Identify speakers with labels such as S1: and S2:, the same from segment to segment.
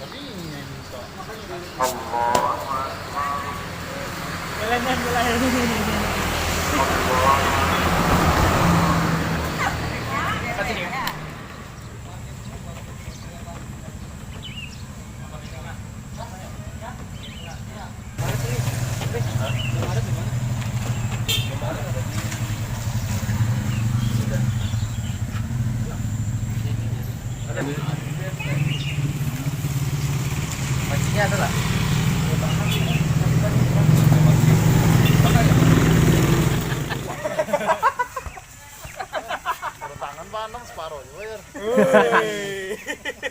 S1: Tapi ini bisa.
S2: Mancingnya ada lah.
S1: Tangan panem separuh bayar.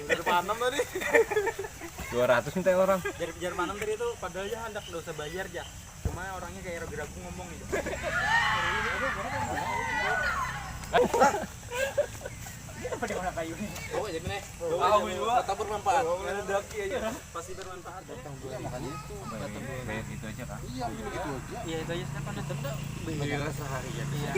S1: Udah panem tadi.
S2: 200 minta orang.
S3: Dari kejar panem tadi itu padahal ya hendak enggak usah bayar ya. Cuma orangnya kayak ragu-ragu ngomong gitu. Apa di mana kayu nih?
S1: Oh, jadi nih.
S3: Tetap bermanfaat. Ada daki aja. Pasti bermanfaat.
S1: Makanya itu.
S2: Bayar itu aja kan.
S1: Iya, gitu aja.
S3: Iya itu aja kan pada denda.
S1: Bayar sehari ya.
S3: Iya.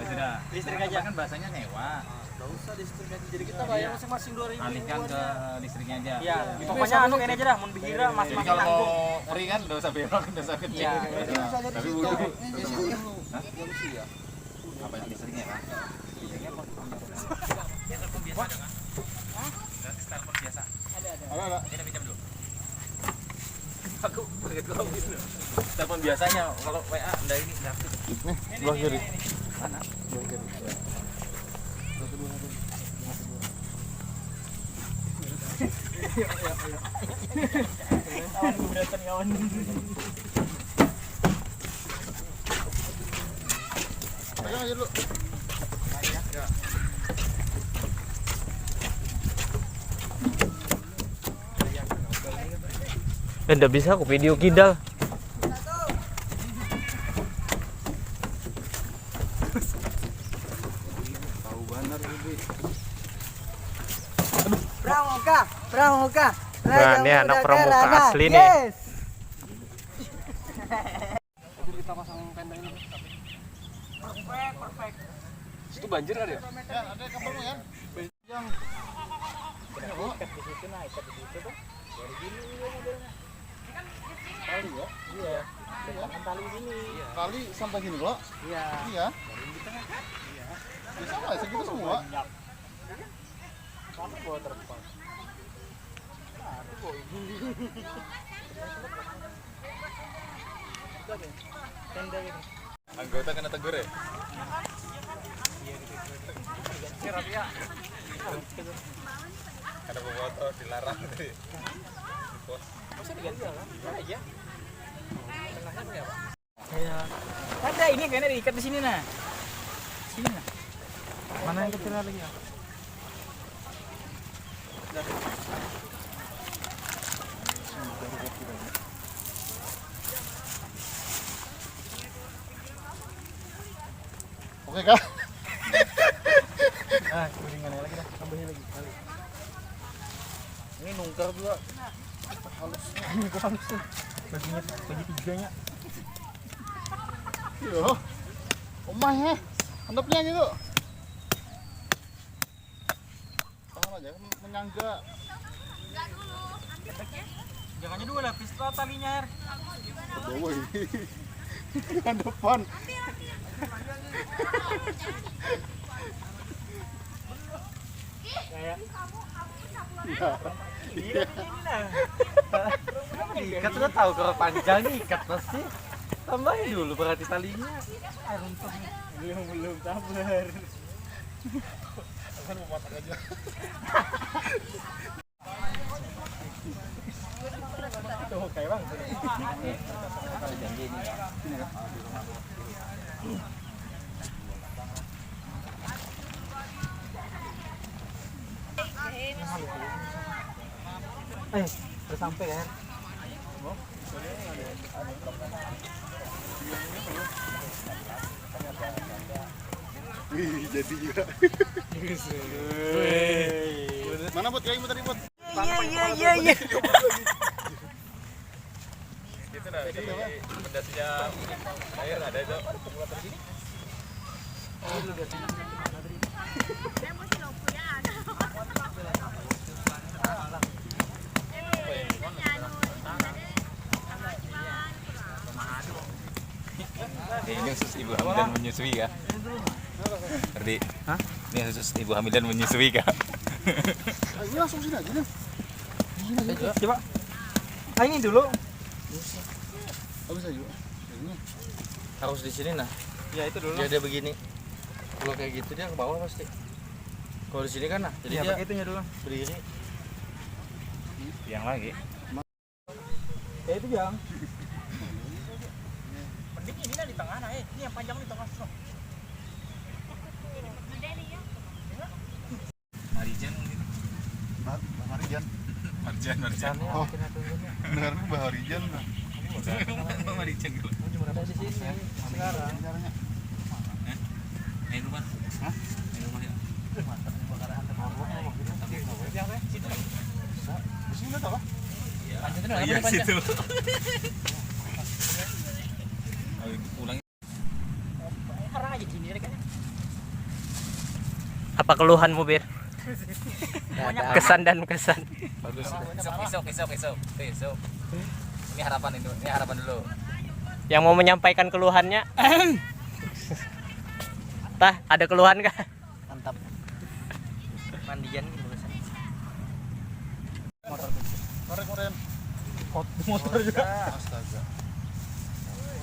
S2: Sudah.
S3: Listrik aja
S2: Kan bahasanya nyewa.
S3: Enggak usah listrik aja. Jadi kita bayar masing-masing 2.000.
S2: Alihkan ke listriknya aja.
S3: Iya, pokoknya anu ini aja dah, mun bihira
S2: Jadi
S3: mas-mas
S2: kalau
S3: tanggung.
S2: mau free kan enggak usah belok, enggak usah kecil.
S3: Iya.
S2: Tapi butuh.
S1: Hah? Ya.
S2: Apa listriknya, Pak? Listriknya kok telepon biasa ada kan? Gratis telepon biasa.
S1: Ada.
S2: Ini pinjam dulu. Aku pakai kau gitu. Telepon biasanya kalau WA enggak ini enggak aktif.
S1: Nih, belah kiri.
S2: Mana?
S1: Belah kiri.
S3: Kawan keberatan kawan.
S1: Pegang aja dulu.
S3: Enggak bisa aku video kidal.
S1: Tahu benar ini.
S4: Pramuka.
S3: Nah, ini anak pramuka asli nih.
S4: Yes.
S1: Jadi kita pasang tenda ini.
S3: Perfect.
S2: Itu banjir ada ya?
S1: Ya, ada kabarnya kan? Yang
S3: Ikat di situ nah, ikat di situ tuh. Dari gini modelnya.
S1: kali ya.
S3: Iya. Dengan tali sini.
S1: Kali sampai sini kok.
S3: Iya.
S1: Iya. Ya sama segitu semua.
S3: Banyak. Kamu bawa terpal. Tenda ini.
S2: Anggota kena tegur ya?
S3: Kira ya.
S2: Karena foto dilarang tadi.
S3: Bisa diganti lah. Ya aja. Tengahnya pakai apa? Ya. Ada ini kayaknya diikat di sini nah. Sini nah. Mana yang kecil lagi ya?
S1: Oke, Kak.
S3: Ah, kuringan lagi dah. Tambahin lagi kali. Ini nungker juga. Halus. Ini halus tuh. Bagi tiganya.
S1: Yo. Omah ya. Handapnya gitu. Tangan aja menyangga.
S3: Jangannya dua lapis tuh talinya.
S1: Bawa ini. Yang depan.
S3: Kayak
S1: Iya.
S3: iya ini lah. Ikat udah tahu kalau panjang nih ikat pasti. Tambahin dulu berarti talinya. Belum sabar.
S1: Akan mau patah aja.
S3: Tuh kayak bang.
S2: Janji ini.
S3: Udah sampai kan?
S1: Wih, jadi juga. Mana buat kayu tadi buat?
S4: Iya.
S2: Itu nah, di pedasnya air ada itu. Ini khusus ibu hamil dan menyusui kah? Ngerti?
S3: Hah?
S2: Ini khusus ibu hamil dan menyusui kah?
S1: Ini langsung sini aja nih.
S3: Coba. Ah, ini dulu.
S1: Habis aja. Ini.
S5: Harus di sini nah.
S3: Ya itu dulu.
S5: Dia begini. Kalau kayak gitu dia ke bawah pasti. Kalau di sini kan nah, jadi
S3: Ya
S5: dia
S3: pakai itunya dulu.
S5: berdiri.
S2: Yang lagi.
S3: Ya itu yang. Mending ini di tengah nah, ini yang panjang di tengah.
S2: Marijan mungkin.
S1: Marijan.
S2: Marijan.
S1: Oh. Dengar lu Mbah Marijan.
S2: Marijan gitu.
S3: Ada di sini sekarang.
S1: Caranya.
S2: Main rumah.
S1: Hah?
S2: Main rumah ya.
S1: Di sini enggak apa?
S2: Oh iya situ. Ayo pulang.
S3: Harang aja gini kan.
S4: Apa keluhanmu, Bir? Kesan dan kesan.
S2: Bagus. Besok. Ini harapan itu. Ini harapan dulu.
S4: Yang mau menyampaikan keluhannya? Tah, ada keluhan kah?
S3: Mantap. Mandian gitu biasanya.
S1: Korek-korek.
S3: Motor juga.
S1: Astaga.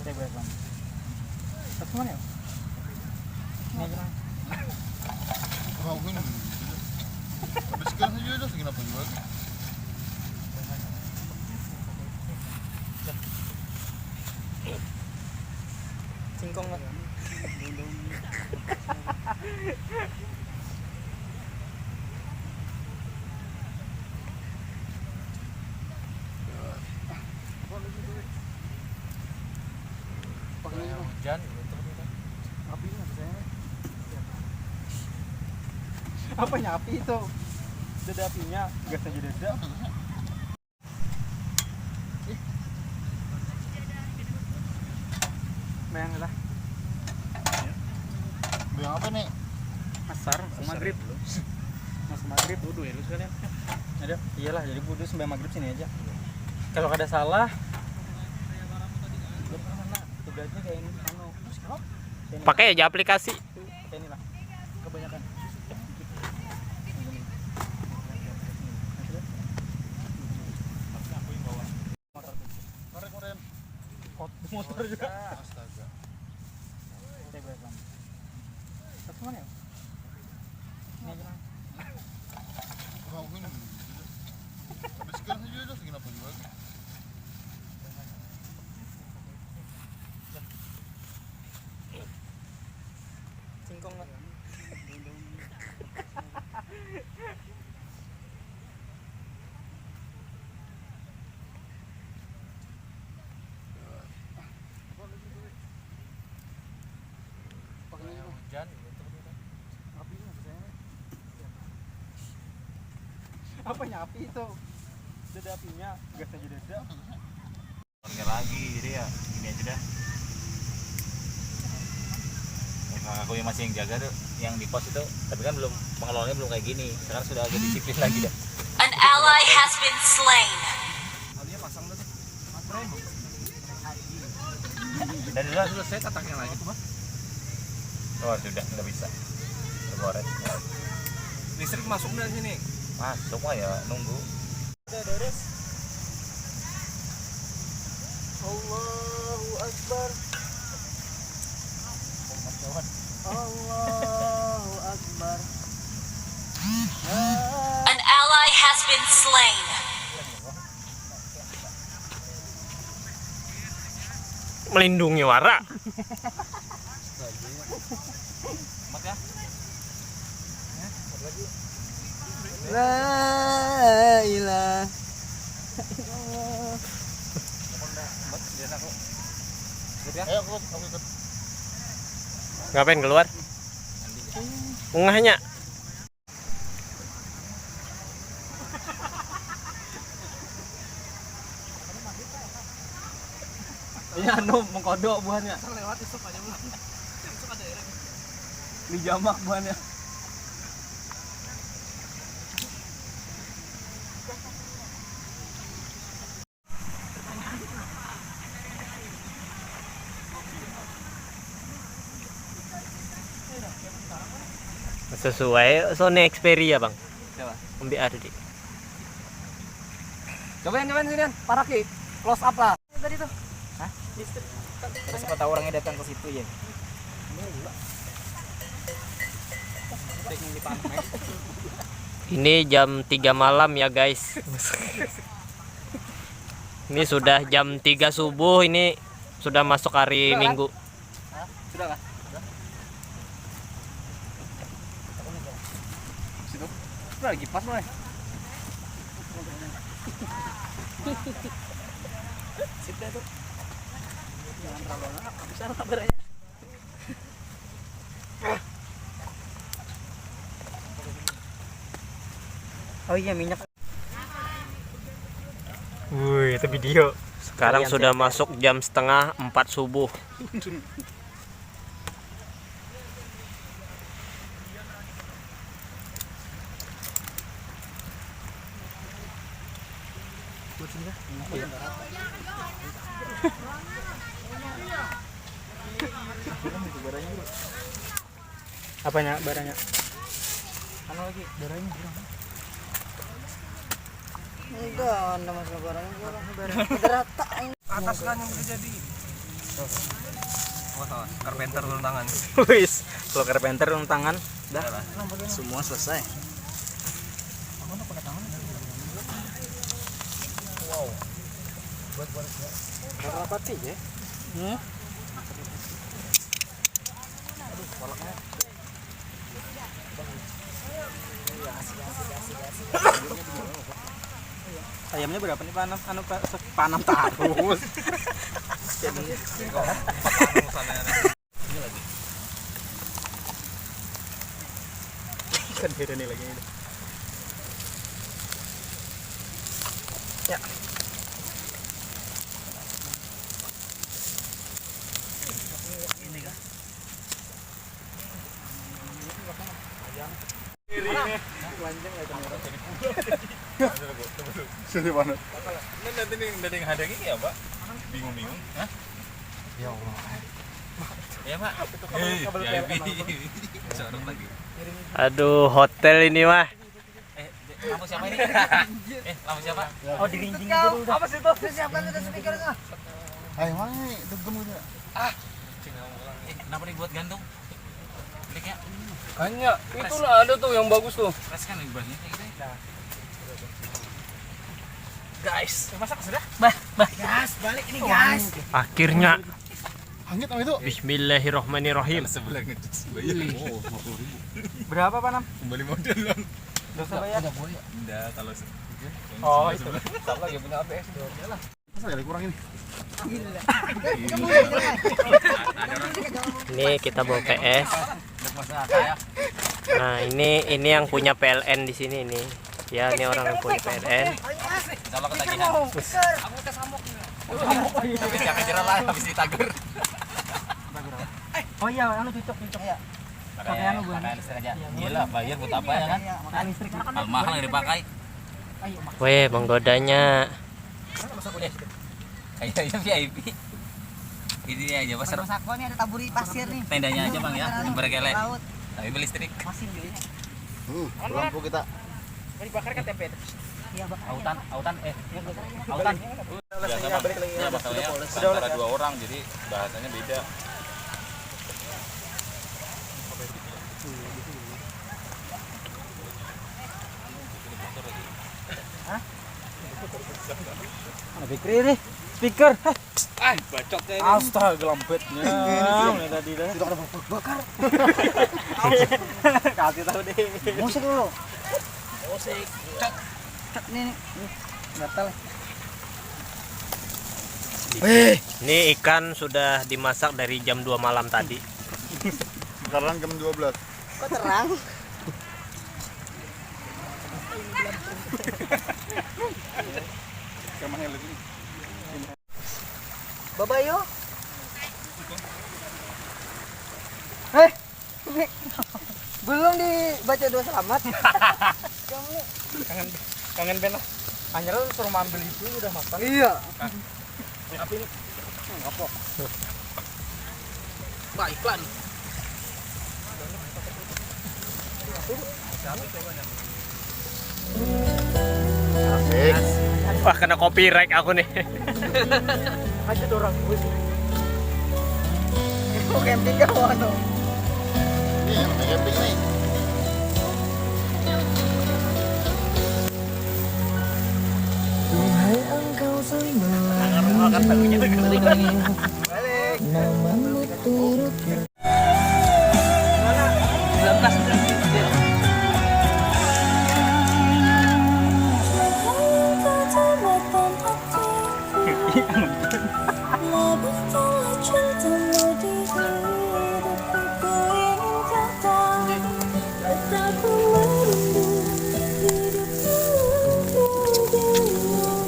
S3: Saya gue bang. Terus mana ya? Ini aja bang.
S1: Mau ini. Habis kan saja udah segini apa juga.
S3: Singkong lah.
S5: Hujan
S3: Apa nyapi itu? Dada apinya, gas aja dada. Bayang lah.
S1: Yang apa nih?
S3: Asar, maghrib. Mas maghrib wudu ya lu sekalian. Ada? Iyalah, jadi wudu sampai maghrib sini aja. Kalau ada salah, mana? Tugasnya kayak ini, anu.
S4: Pakai aja aplikasi.
S3: Kayak inilah. Kebanyakan.
S1: Korek-korek.
S3: Motor juga.
S1: Astaga.
S3: Saya gue bang. Terus mana ya? Ini aja bang.
S1: Mau ini. Habis kan saja udah segini apa juga.
S3: Singkong lah.
S5: hujan
S3: Apa nyapi itu? Dada apinya, gas aja dada.
S2: Oke lagi, jadi ya gini aja dah. Aku yang masih yang jaga tuh, yang di pos itu, tapi kan belum pengelolanya belum kayak gini. Sekarang sudah agak disiplin lagi dah.
S6: An ally has been slain.
S2: Dan sudah
S5: selesai tataknya lagi tuh Mas.
S2: Oh sudah nggak bisa. Tergores.
S5: Listrik masuk dari sini.
S2: Masuk mah ya nunggu.
S3: Allahu Akbar. Allahu Akbar.
S6: An ally has been slain.
S4: Melindungi Wara.
S2: Mat ya?
S4: La ilah.
S1: Ayo aku ikut.
S4: Ngapain keluar? Ungahnya.
S3: Ini anu mengkodok buahnya.
S5: Lewat isuk aja belum. Isuk ada air.
S3: Di jamak buahnya.
S4: Sesuai Sony Xperia bang.
S5: Coba.
S4: Ambil ada di.
S5: Cobain sini, Paraki. Close up lah.
S3: Tadi tuh. Hah? Terus siapa tahu orangnya datang ke situ ya.
S4: Ini jam 3 malam ya guys. Ini sudah jam 3 subuh. Ini sudah masuk hari Minggu.
S5: Sudah kah? Sudah lagi pas mulai.
S3: Situ tuh. Jangan terlalu lama. Besar kabarnya. Oh iya minyak.
S4: Wih, itu video. Sekarang sudah masuk jam setengah 4 subuh.
S3: Apanya barangnya? Anu lagi barangnya.
S7: Enggak, anda masalah barangnya udah rata.
S5: Atas kan yang terjadi. Carpenter turun tangan.
S3: Wis, kalau carpenter turun tangan, dah.
S7: Semua selesai.
S3: Berapa pati ya? Ayamnya berapa nih panam? Panam terus. Kan beda nih lagi ini. Ya. Ini kah?
S1: Sini mana?
S5: Ini nanti nih hadangi ya, Pak? Bingung-bingung. Hah?
S1: Ya Allah.
S5: Iya, Pak. Sorot lagi.
S4: Aduh, hotel ini mah.
S5: Lampu siapa ini? Lampu siapa?
S3: Oh, dirinjing dulu dah.
S7: Apa sih tuh? Siapkan udah speakernya.
S1: Ayo mana degem gitu.
S5: Kenapa dibuat gantung? Kliknya.
S2: Hanya itulah ada tuh yang bagus tuh.
S5: Keras kan ibahnya kayak gitu.
S3: Guys, masak sudah?
S7: Gas, balik ini gas.
S4: Akhirnya.
S1: Hangit apa itu?
S4: Bismillahirrahmanirrahim.
S5: Sebelah ngecas bayar. Oh, 50.000.
S3: Berapa panam?
S5: Kembali modal lang.
S3: Dosa bayar.
S5: Enggak kalau
S3: Oh, itu.
S5: sama lagi punya ABS.
S1: Masa kali kurang ini?
S4: Ini kita bawa PS. Nah, ini yang punya PLN di sini ini. Ya, ini orang yang punya PLN.
S5: Kalau ketagihan. Aku kesamuk. Habis yang kejaran lah, habis ditagur.
S3: Oh iya, anu cocok ya. Pakai anu gua.
S5: Pakai listrik aja. Iyalah, bayar buat apa ya kan?
S3: Pakai listrik.
S5: Hal mahal yang dipakai.
S4: Weh, menggodanya.
S5: Kayaknya VIP. Ini aja pasar.
S7: Mas Akwa nih ada taburi pasir nih.
S5: Tendanya aja Bang ya, yang berkelek.
S7: Laut.
S5: Tapi beli listrik.
S7: Masih dulu ini.
S1: Lampu kita.
S3: Ini bakar kan tempe.
S7: Iya, Bang.
S5: Autan. Autan.
S3: Biasa balik lagi.
S5: Ya, masalahnya antara dua orang, jadi bahasanya beda.
S3: Fikri nih, speaker.
S5: Bacotnya ini.
S3: Astaga, lembetnya. Ini tadi dah.
S1: Tidak ada bakar.
S3: Kasih tahu deh.
S7: Musik dulu.
S3: Musik.
S7: Cek nih. Gatal.
S4: Ini ikan sudah dimasak dari jam 2 malam tadi.
S1: Sekarang jam 12.
S7: Kok terang?
S1: Kemana lagi?
S7: Babayo. Belum dibaca doa selamat. Kamu
S3: Kangen Ben lah. Hanya lu suruh ambil itu udah makan.
S7: iya.
S3: Apa ini? Ngapok. Mbak iklan.
S4: Wah, kena copyright aku nih.
S3: Aja dorang gue sih.
S7: Mau camping kawan dong.
S1: Ini yang camping nih.
S3: Makan tahunya balik lagi.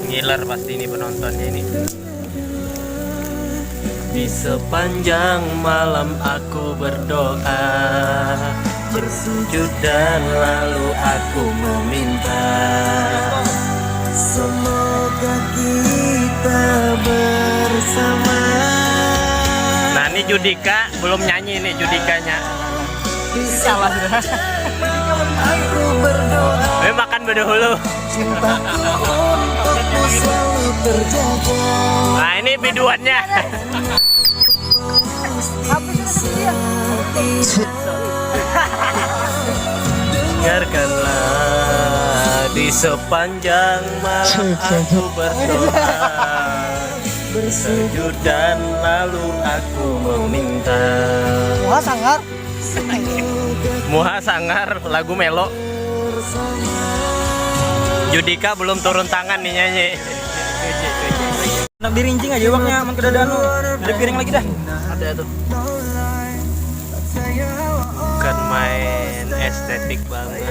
S4: Ngiler pasti ini penontonnya ini. Di sepanjang malam aku berdoa, bersujud dan lalu aku meminta, semoga kita bersama. Nah ini Judika belum nyanyi nih Judikanya.
S3: Salah sudah.
S4: Aku berdoa. Makan berdahulu. Nah ini biduannya. Dengarkanlah di sepanjang malam aku berdoa, bersujud dan lalu aku meminta.
S7: Wah sangar.
S4: Muha Sangar lagu Melo. Judika belum turun tangan nih nyanyi.
S3: Nak dirincing aja uangnya, aman kedadaan lu. Ada piring lagi dah.
S4: Ada tuh. Bukan main estetik banget.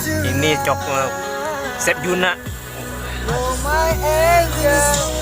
S4: Ini coklat Chef Juna.
S7: Oh my angel.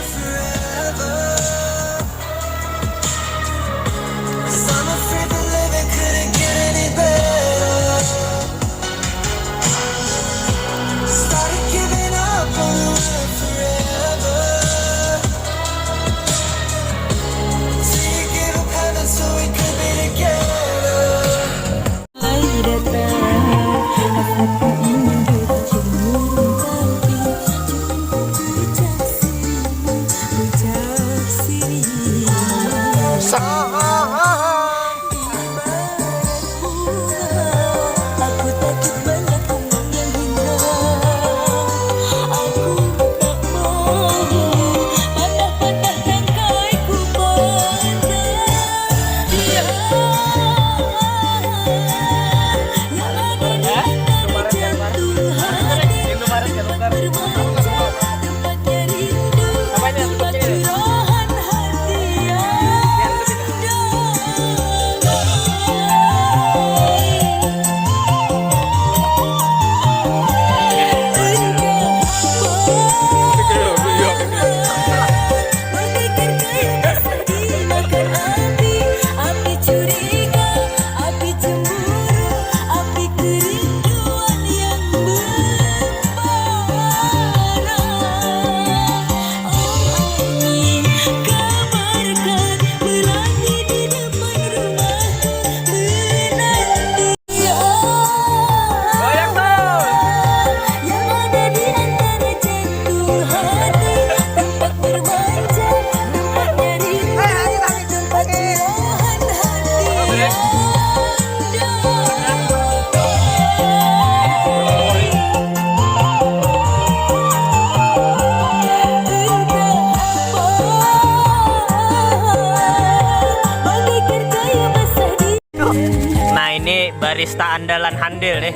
S4: barista andalan Handil deh.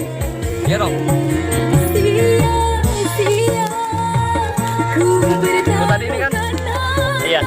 S3: Iya dong. Tadi ini kan?
S4: Iya.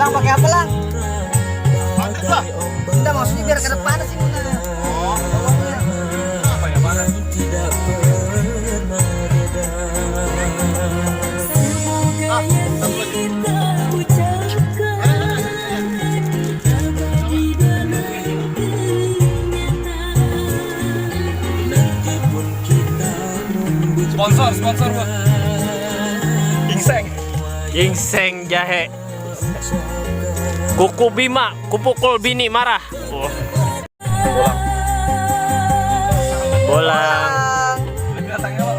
S7: Lang pakai apa lang?
S1: Panas lah.
S7: Enggak maksudnya biar ke depan sih Muna.
S1: Oh,
S7: Bawahnya.
S5: Apa ya panas? Sponsor bos.
S4: Gingseng jahe. Kuku Bima, kupukul bini marah. Oh. Bolang.
S5: Datangnya Pak.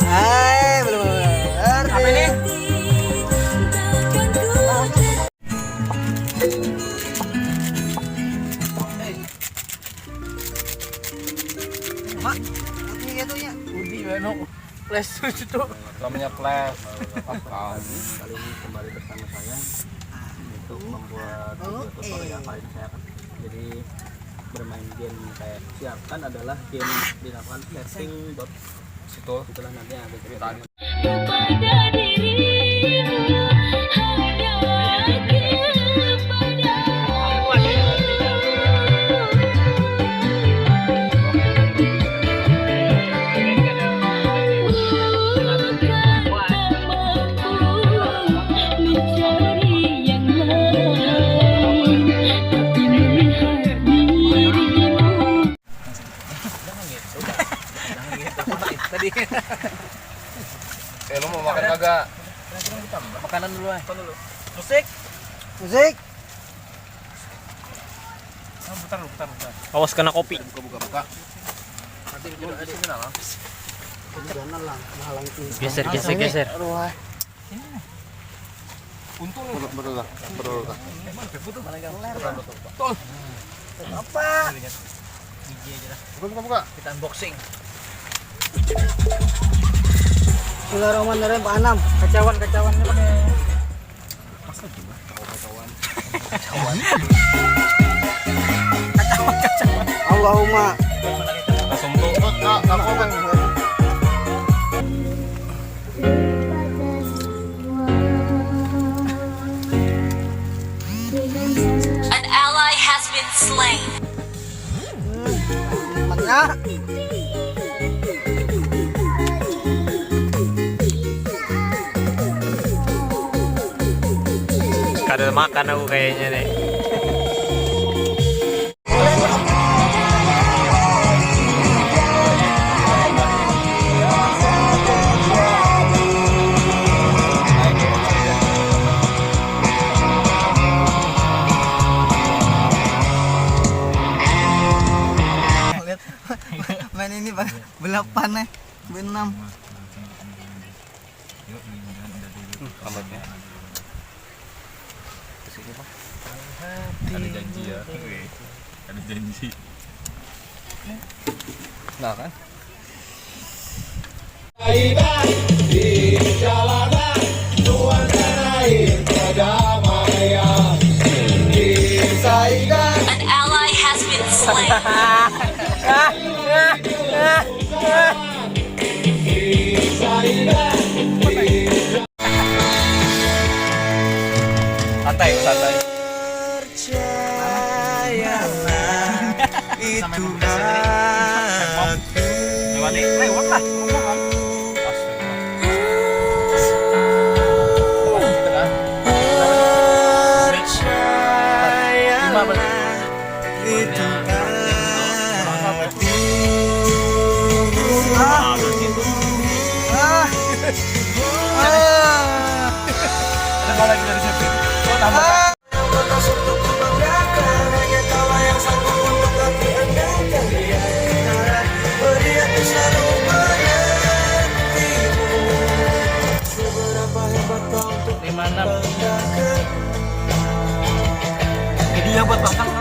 S7: Hai, belum. Apa ini? Mak, ini gitunya.
S3: Udi beno. Flash itu.
S5: Namanya flash.
S2: Kali ini kembali bersama saya untuk membuat video tutorial. Kali ini saya akan jadi bermain game saya siapkan adalah game dinamakan setting dot
S5: Situ.
S2: itulah nanti yang ada
S5: Ceritaan.
S6: Kepada dirimu hanya
S3: Tadi
S5: Lu mau makan kagak?
S3: makanan dulu ah. Musik.
S7: Musik.
S3: Putar.
S4: Awas kena kopi.
S1: buka.
S5: Nanti duduk di sini lah.
S7: Jangan lang, menghalang itu.
S4: Geser.
S7: Aduh.
S5: Untung
S1: Betul lah.
S7: Apa?
S1: Buka.
S3: Kita unboxing.
S7: Bismillahirrahmanirrahim Pak Anam.
S3: Kacauannya pakai
S7: Allahumma.
S5: langsung tuh.
S6: an ally has been slain.
S7: Mana?
S4: Kadang makan aku kayaknya nih.
S7: Main ini Bang. Belapan nih. Benam.
S5: Lambatnya. Ada janji ya. Ada janji. Nah kan?
S6: An ally has been slain.
S5: Santai.
S3: lewat lah. Lagi dari situ. Oh, tambah. Dia buat pasang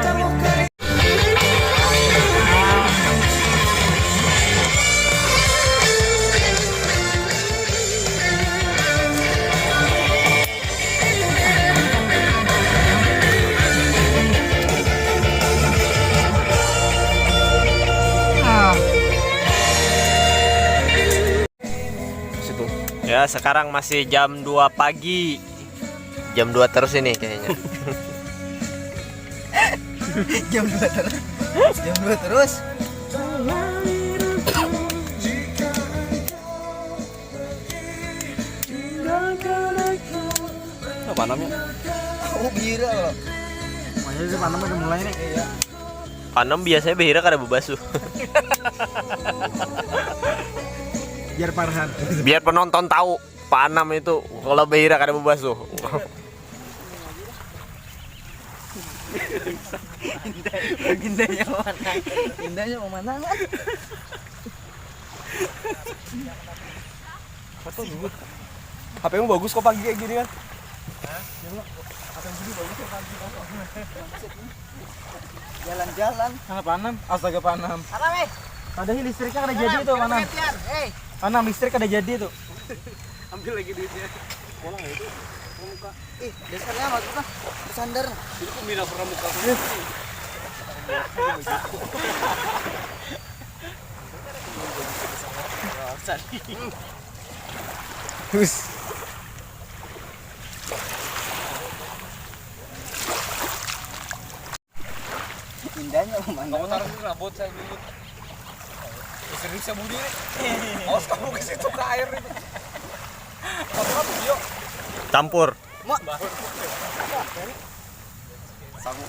S4: sekarang masih jam 2 pagi. Jam 2 terus ini kayaknya.
S7: Jam 2 terus. Jam 2 terus.
S2: Apa namanya?
S7: Oh, gila loh.
S3: Makanya sih panem udah mulai nih.
S7: Iya.
S4: Panem biasanya behira kada bebasuh.
S3: Biar Farhan.
S4: Biar penonton tahu Panam itu kalau behira kada bebasuh.
S7: Indahnya mana? Indahnya mau mana?
S2: HP-mu bagus kok pagi kayak gini kan?
S7: Jalan-jalan.
S3: Mana Panam? Astaga Panam.
S7: Apa, Meh?
S3: Padahal listriknya kada jadi tuh Panam.
S7: Hei.
S3: Panam listrik kada jadi tuh.
S2: Ambil lagi duitnya.
S7: Ih, dasarnya apa tuh? Sandar.
S2: Itu pembina pramuka.
S7: Indahnya mau mana?
S5: Kamu taruh dulu rambut saya dulu. Serius saya budi nih. Awas kamu ke situ ke air itu. Kamu video.
S4: Campur.
S5: Sangu.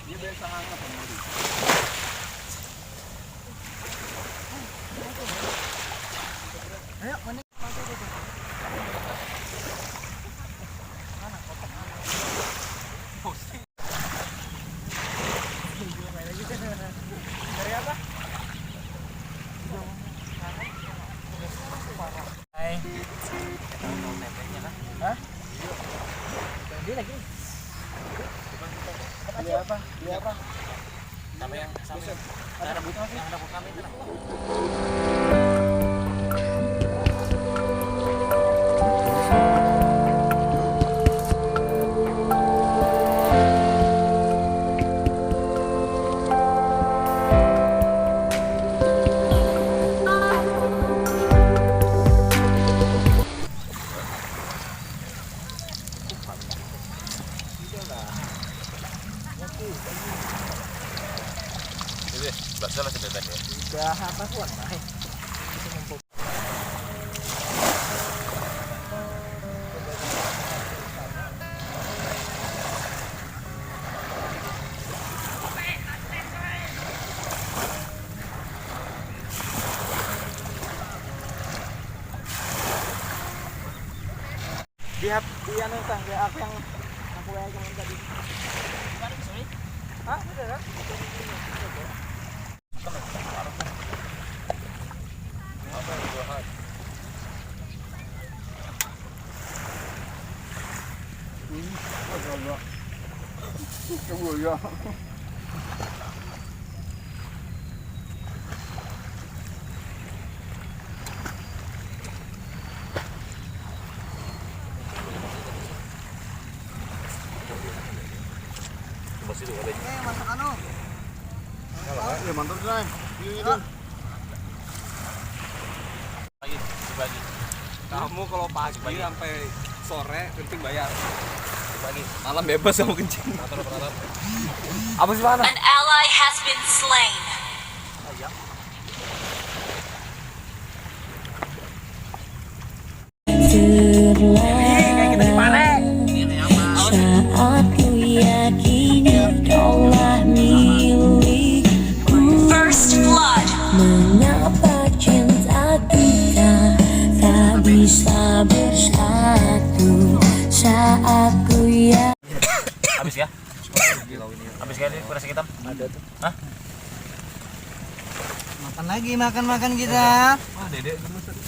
S5: Dia biasa hangat sendiri.
S7: Ayo, mana? Beli apa? Beli apa?
S5: Sampai yang rambut yang rambut kami itu. Salah sebentar ya.
S7: Udah apa kuat, Meh?
S3: Di anu tah, di apa yang aku yang tadi. Hah? Bener kan?
S7: Masak anu.
S1: Ya mantap nih. Ini.
S5: Pagi dibagi.
S2: Kamu kalau pagi sampai sore penting bayar.
S5: Dibagi.
S2: Malam bebas kamu kencing.
S5: Rata-rata.
S2: Apa sih mana?
S6: An ally has been slain.
S8: Saat ku yakini kaulah milikku.
S6: First blood.
S8: Mengapa cinta kita tak bisa bersatu saat ku ya.
S5: Habis ya? Habis kali kurasi hitam?
S2: Ada tuh.
S5: Hah?
S7: Makan lagi, makan kita.
S2: Wah, Dedek gemes tadi.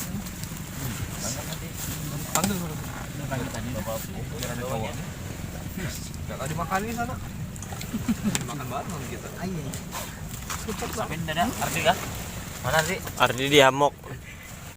S2: Panggil dulu.
S5: Panggil tadi bapak biar ada cowok.
S2: Enggak dimakan di sana. Dimakan bareng kita.
S7: Ayo.
S5: Sampai dada Ardi kah? Mana Ardi?
S4: Ardi diamok.